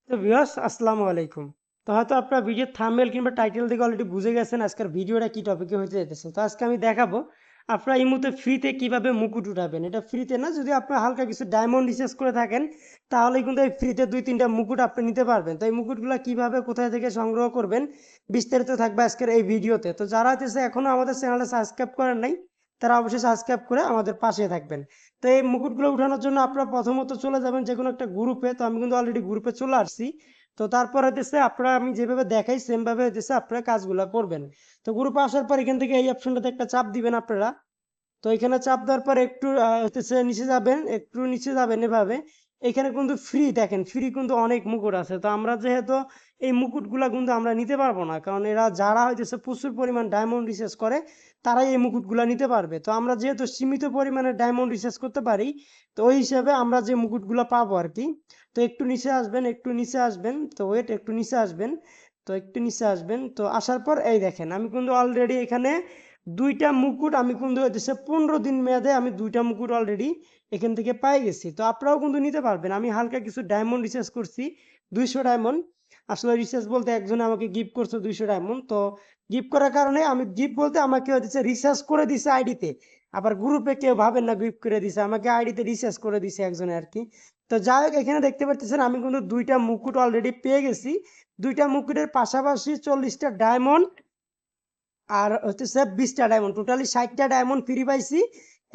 তো ভিউয়ার্স আসসালামু আলাইকুম। তো হয়তো আপনারা ভিডিওর থাম্বনেল কিংবা টাইটেল দেখে অলরেডি বুঝে গেছেন আজকের ভিডিওটা কি টপিকে হতে যাইতেছে। তো আজকে আমি দেখাবো আপনারা এই মুহূর্তে ফ্রিতে কিভাবে মুকুট উঠাবেন। এটা ফ্রিতে না, যদি আপনারা হালকা কিছু ডায়মন্ড রিচার্জ করে থাকেন তাহলে কিন্তু এই ফ্রিতে 2-3টা মুকুট আপনি নিতে পারবেন। তো এই মুকুটগুলো কিভাবে কোথায় থেকে সংগ্রহ করবেন বিস্তারিত থাকবে আজকের এই ভিডিওতে। তো যারা হচ্ছে এখনো আমাদের চ্যানেলটা সাবস্ক্রাইব করেন নাই তারা অবশ্যই সাবস্ক্রাইব করে আমাদের পাশে থাকবেন। তো এই মুকুটগুলো উঠানোর জন্য আপনারা প্রথমত চলে যাবেন যে কোনো একটা গ্রুপে। তো আমি কিন্তু অলরেডি গ্রুপে চলে আসছি। তো তারপর হইতেছে আপনারা আমি যেভাবে দেখাই সেম ভাবে হইতেছে আপনারা কাজগুলো করবেন। তো গ্রুপে আসার পর এখান থেকে এই অপশনটাতে একটা চাপ দিবেন আপনারা। তো এখানে চাপ দেওয়ার পর একটু হচ্ছে নিচে যাবেন, একটু নিচে যাবেন এভাবে। এখানে কিন্তু ফ্রি দেখেন, ফ্রি কিন্তু অনেক মুকুট আছে। তো আমরা যেহেতু এই মুকুটগুলা কিন্তু আমরা নিতে পারবো না, কারণ এরা যারা হইতেছে প্রচুর পরিমাণ ডায়মন্ড রিসার্চ করে তারাই এই মুকুটগুলা নিতে পারবে। তো আমরা যেহেতু সীমিত পরিমাণে ডায়মন্ড রিসার্চ করতে পারি, তো ওই হিসাবে আমরা যে মুকুটগুলা পাবো আর কি। তো একটু নিচে আসবেন, একটু নিচে আসবেন, তো ওয়েট একটু নিচে আসবেন, তো একটু নিচে আসবেন। তো আসার পর এই দেখেন আমি কিন্তু অলরেডি এখানে 2টা মুকুট আমি কিন্তু হচ্ছে 15 দিন মেয়াদে আমি 2টা মুকুট অলরেডি এখান থেকে পাই গেছি। তো আপনারাও কিন্তু নিতে পারবেন। আমি হালকা কিছু ডায়মন্ড রিচার্জ করছি, 200 ডায়মন্ড। আসলে রিচার্জ বলতে একজনে আমাকে গিফট করছে 200 ডায়মন্ড। তো গিফট করার কারণে আমি গিফট বলতে আমাকে হচ্ছে রিচার্জ করে দিছে আইডিতে। আবার গ্রুপে কেউ ভাবেন না গিফট করে দিছে, আমাকে আইডিতে রিচার্জ করে দিছে একজনে আর কি। তো যাই হোক, এখানে দেখতে পাচ্ছেন আমি কিন্তু 2টা মুকুট অলরেডি পেয়ে গেছি। 2টা মুকুটের পাশাপাশি 40টা ডায়মন্ড আর হচ্ছে 20টা ডায়মন্ড, টোটালি 60টা ডায়মন্ড ফ্রি পাইছি।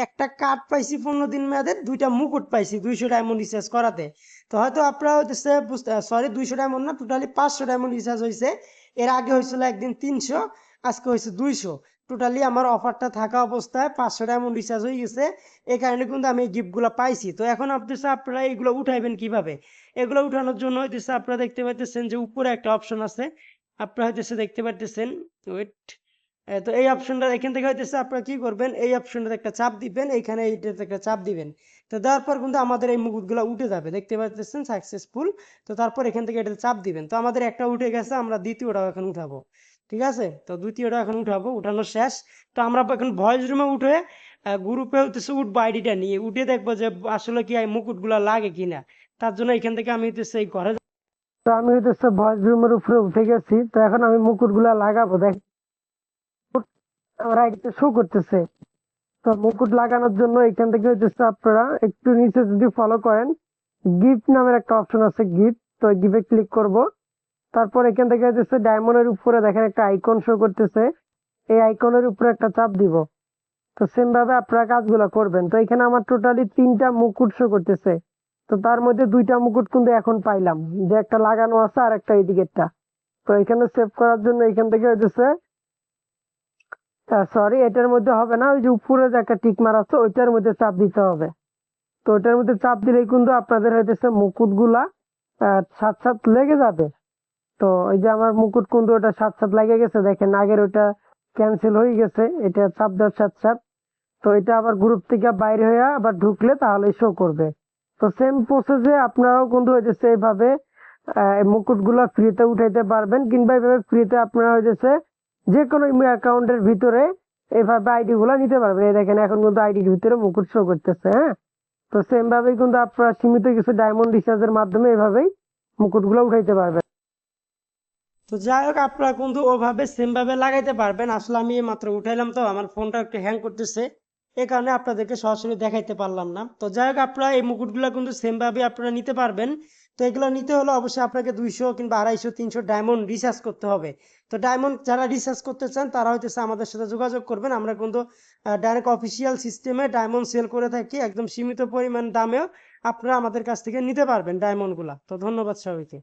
একটা কার্ড পাইছি 15 দিন মেয়াদের, 2টা মুকুট পাইছি 200 ডায়মন্ড রিচার্জ করাতে। তো হয়তো আপনারা হচ্ছে সরি 200 ডায়মন্ড না, টোটালি 500 ডায়মন্ড রিচার্জ হয়েছে। এর আগে হয়েছিল একদিন 300, আজকে হয়েছে 200। টোটালি আমার অফারটা থাকা অবস্থায় 500 ডায়মন্ড রিচার্জ হয়ে গেছে। এই কারণে কিন্তু আমি এই গিফটগুলো পাইছি। তো এখন আপনারা এইগুলো উঠাইবেন কিভাবে? এগুলো উঠানোর জন্য হইতেছে আপনারা দেখতে পাইতেছেন যে উপরে একটা অপশন আছে, আপনারা হইতেছে দেখতে পাইতেছেন। ওয়েট, তো এই অপশনটা এখান থেকে হইতেছে আপনারা কি করবেন, এই অপশনটাতে একটা চাপ দিবেন, এইখানে এইটাতে একটা চাপ দিবেন। তো দেওয়ার পর কিন্তু আমাদের এই মুকুটগুলো উঠে যাবে, দেখতে পাচ্ছেন সাকসেসফুল। তো তারপর এখান থেকে এটাতে চাপ দিবেন। তো আমাদের একটা উঠে গেছে, আমরা দ্বিতীয়টাও এখন উঠাবো। ঠিক আছে, তো দ্বিতীয়টা এখন উঠাবো, উঠানো শেষ। তো আমরা এখন ভয়েস রুমে উঠে গ্রুপে হইতেছে উঠবো, আইডিটা নিয়ে উঠে দেখবো যে আসলে কি এই মুকুটগুলা লাগে কিনা। তার জন্য এখান থেকে আমি হইতেছে এই ঘরে, তো আমি হইতেছে ভয়েস রুমের উপরে উঠে গেছি। তো এখন আমি মুকুটগুলা লাগাবো, দেখ আমার আইডিতে শো করতেছে। তো মুকুট লাগানোর জন্য এখান থেকে হচ্ছে আপনারা একটু নিচে যদি ফলো করেন, গিফট নামের একটা অপশন আছে, গিফট। তো গিফটে ক্লিক করব। তারপর এখান থেকে হচ্ছে ডায়মন্ডের উপরে দেখেন একটা আইকন শো করতেছে, এই আইকনের উপরে একটা চাপ দিব। তো সেম ভাবে আপনারা কাজগুলো করবেন। তো এখানে আমার টোটালি 3টা মুকুট শো করতেছে। তো তার মধ্যে 2টা মুকুট কিন্তু এখন পাইলাম, যে একটা লাগানো আছে আর একটা এইদিকেরটা। তো এখানে সেভ করার জন্য এখান থেকে হচ্ছে সরি, এটার মধ্যে হবে না, ওই যে উপরে যে একটা টিক মার আছে ওইটার মধ্যে চাপ দিতে হবে। তো ওইটার মধ্যে চাপ দিলেই কিন্তু আপনাদের হইতেছে মুকুট গুলা সাথে সাথে লেগে যাবে। তো ওই যে আমার মুকুট কিন্তু ওটা সাথে সাথে লেগে গেছে, দেখেন আগের ওটা ক্যান্সেল হয়ে গেছে এটা চাপ দেওয়ার সাথে সাথে। তো এটা আবার গ্রুপ থেকে বাইরে হয়ে আবার ঢুকলে তাহলে শো করবে। তো সেম প্রসেসে আপনারাও কিন্তু হইতেছে এইভাবে মুকুট গুলা ফ্রিতে উঠাইতে পারবেন, কিংবা এইভাবে ফ্রিতে আপনারা হইতেছে যে কোনো ইমেল অ্যাকাউন্টের ভিতরে এইভাবে আইডি গুলা নিতে পারবেন। এই দেখেন এখন কিন্তু আইডির ভিতরে মুকুট শো করতেছে। হ্যাঁ, তো সেম ভাবেই কিন্তু আপনারা সীমিত কিছু ডায়মন্ড রিচার্জের মাধ্যমে এইভাবেই মুকুট গুলা উঠাইতে পারবেন। তো যাই হোক, আপনারা কিন্তু ওভাবে সেম ভাবে লাগাইতে পারবেন। আসলে আমি মাত্র উঠাইলাম, তো আমার ফোনটা একটু হ্যাং করতেছে, এই কারণে আপনাদেরকে সরাসরি দেখাইতে পারলাম না। তো যাই হোক, আপনারা এই মুকুটগুলো কিন্তু সেম ভাবে আপনারা নিতে পারবেন। তো এগুলো নিতে হলে অবশ্যই আপনাকে 200 কিংবা 250-300 ডায়মন্ড রিচার্জ করতে হবে। তো ডায়মন্ড যারা রিচার্জ করতে চান তারা হইতেছে আমাদের সাথে যোগাযোগ করবেন। আমরা কিন্তু ডাইরেক্ট অফিসিয়াল সিস্টেমে ডায়মন্ড সেল করে থাকি, একদম সীমিত পরিমাণ দামেও আপনারা আমাদের কাছ থেকে নিতে পারবেন ডায়মন্ডগুলা। তো ধন্যবাদ সবাইকে।